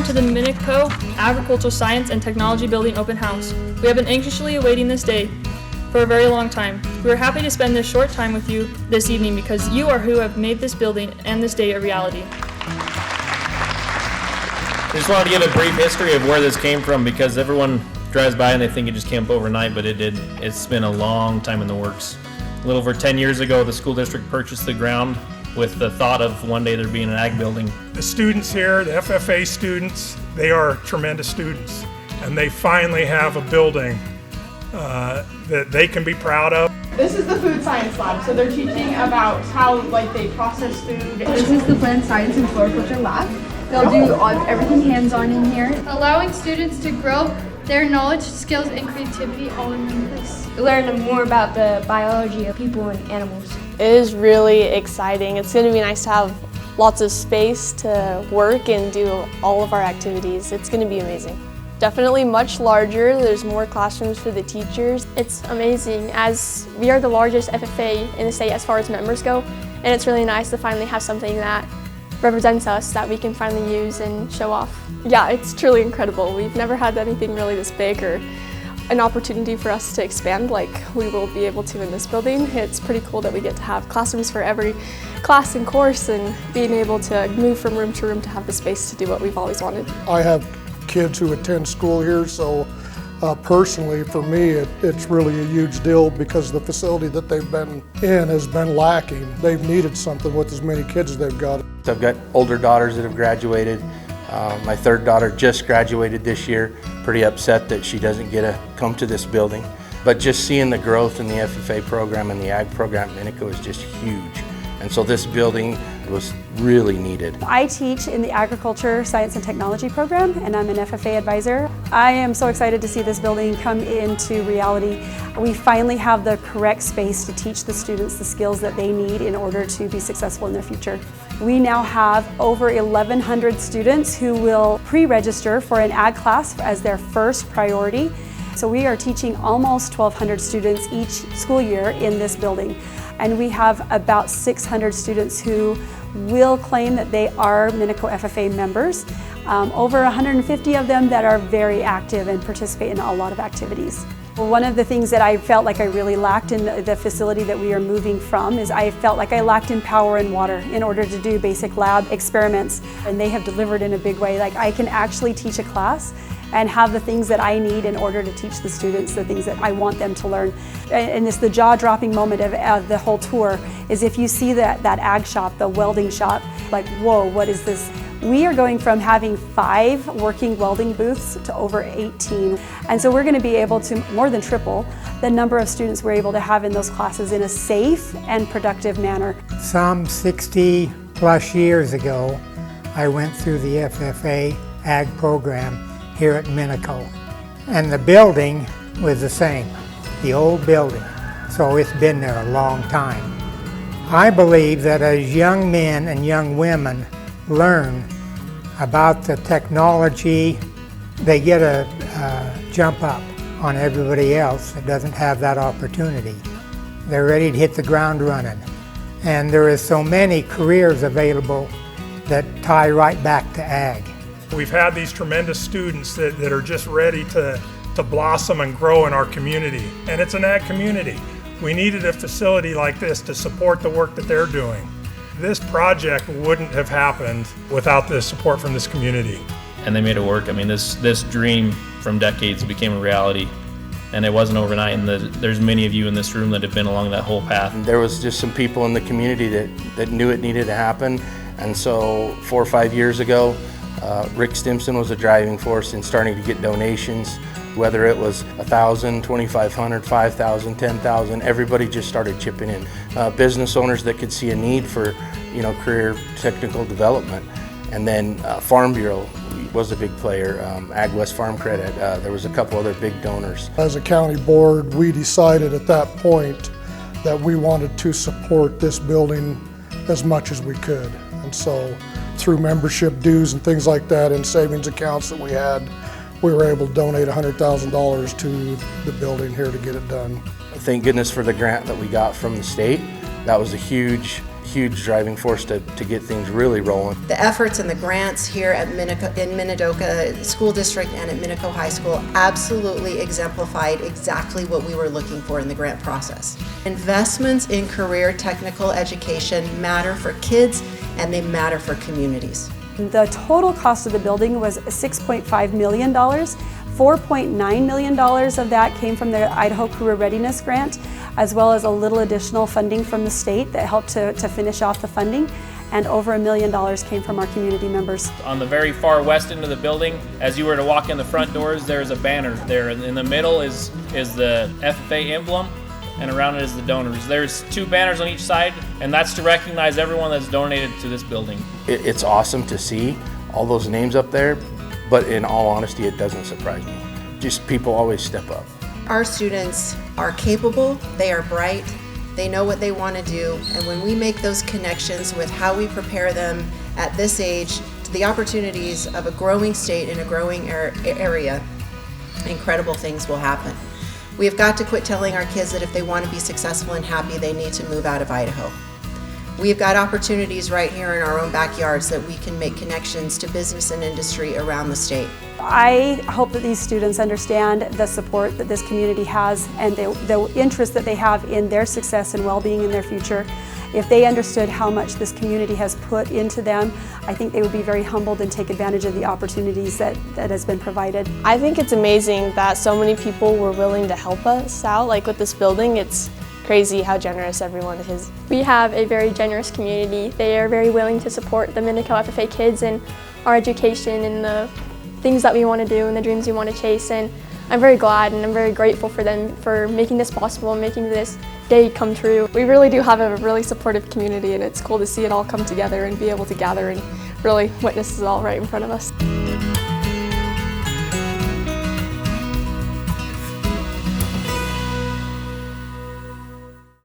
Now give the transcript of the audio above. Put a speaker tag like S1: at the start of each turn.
S1: to the Minico Agricultural Science and Technology Building Open House. We have been anxiously awaiting this day for a very long time. We are happy to spend this short time with you this evening because you are who have made this building and this day a reality.
S2: I just wanted to give a brief history of where this came from because everyone drives by and they think it just came up overnight, but it did. It's been a long time in the works. A little over 10 years ago, the school district purchased the ground with the thought of one day there being an ag building.
S3: The students here, the FFA students, they are tremendous students, and they finally have a building that they can be proud of.
S4: This is the food science lab, so they're teaching about how they process food.
S5: This is the plant science and floriculture lab. They'll do everything hands-on in here.
S6: Allowing students to grow their knowledge, skills, and creativity all in one place.
S7: Learn more about the biology of people and animals.
S8: It is really exciting. It's going to be nice to have lots of space to work and do all of our activities. It's going to be amazing. Definitely much larger. There's more classrooms for the teachers.
S7: It's amazing as we are the largest FFA in the state as far as members go, and it's really nice to finally have something that represents us that we can finally use and show off.
S8: Yeah, it's truly incredible. We've never had anything really this big or an opportunity for us to expand like we will be able to in this building. It's pretty cool that we get to have classrooms for every class and course and being able to move from room to room to have the space to do what we've always wanted.
S9: I have kids who attend school here, so personally for me it's really a huge deal because the facility that they've been in has been lacking. They've needed something with as many kids as they've got.
S10: I've got older daughters that have graduated. My third daughter just graduated this year. Pretty upset that she doesn't get to come to this building. But just seeing the growth in the FFA program and the ag program at Minico is just huge. And so this building was really needed.
S11: I teach in the Agriculture, Science and Technology program, and I'm an FFA advisor. I am so excited to see this building come into reality. We finally have the correct space to teach the students the skills that they need in order to be successful in their future. We now have over 1,100 students who will pre-register for an ag class as their first priority. So we are teaching almost 1,200 students each school year in this building. And we have about 600 students who will claim that they are Minico FFA members. Over 150 of them that are very active and participate in a lot of activities. One of the things that I felt like I really lacked in the facility that we are moving from is I felt like I lacked in power and water in order to do basic lab experiments. And they have delivered in a big way. Like I can actually teach a class and have the things that I need in order to teach the students the things that I want them to learn. And it's the jaw-dropping moment of the whole tour is if you see that ag shop, the welding shop, like, whoa, what is this? We are going from having 5 working welding booths to over 18. And so we're going to be able to more than triple the number of students we're able to have in those classes in a safe and productive manner.
S12: Some 60 plus years ago, I went through the FFA ag program here at Minico. And the building was the same, the old building. So it's been there a long time. I believe that as young men and young women learn about the technology, they get a jump up on everybody else that doesn't have that opportunity. They're ready to hit the ground running. And there is so many careers available that tie right back to ag.
S3: We've had these tremendous students that are just ready to blossom and grow in our community. And it's an ag community. We needed a facility like this to support the work that they're doing. This project wouldn't have happened without the support from this community.
S2: And they made it work. I mean, this dream from decades became a reality. And it wasn't overnight, and there's many of you in this room that have been along that whole path.
S10: There was just some people in the community that knew it needed to happen. And so 4 or 5 years ago, Rick Stimson was a driving force in starting to get donations, whether it was 1,000, 2,500, 5,000, 10,000, everybody just started chipping in. Business owners that could see a need for, career technical development. And then Farm Bureau was a big player, Ag West Farm Credit, there was a couple other big donors.
S9: As a county board, we decided at that point that we wanted to support this building as much as we could. And so through membership dues and things like that and savings accounts that we had, we were able to donate $100,000 to the building here to get it done.
S10: Thank goodness for the grant that we got from the state. That was a huge huge driving force to get things really rolling.
S13: The efforts and the grants here at Minidoka School District and at Minico High School absolutely exemplified exactly what we were looking for in the grant process. Investments in career technical education matter for kids and they matter for communities.
S11: The total cost of the building was $6.5 million. $4.9 million of that came from the Idaho Career Readiness Grant, as well as a little additional funding from the state that helped to finish off the funding, and over $1 million came from our community members.
S2: On the very far west end of the building, as you were to walk in the front doors, there's a banner there. In the middle is the FFA emblem, and around it is the donors. There's 2 banners on each side, and that's to recognize everyone that's donated to this building.
S10: It's awesome to see all those names up there, but in all honesty, it doesn't surprise me. Just people always step up.
S13: Our students are capable, they are bright, they know what they want to do, and when we make those connections with how we prepare them at this age to the opportunities of a growing state in a growing area, incredible things will happen. We have got to quit telling our kids that if they want to be successful and happy, they need to move out of Idaho. We've got opportunities right here in our own backyards that we can make connections to business and industry around the state.
S11: I hope that these students understand the support that this community has and the interest that they have in their success and well-being in their future. If they understood how much this community has put into them, I think they would be very humbled and take advantage of the opportunities that has been provided.
S7: I think it's amazing that so many people were willing to help us out, like with this building. It's crazy how generous everyone is. We have a very generous community. They are very willing to support the Minico FFA kids and our education and the things that we want to do and the dreams we want to chase. And I'm very glad and I'm very grateful for them for making this possible and making this day come true.
S8: We really do have a really supportive community, and it's cool to see it all come together and be able to gather and really witness it all right in front of us.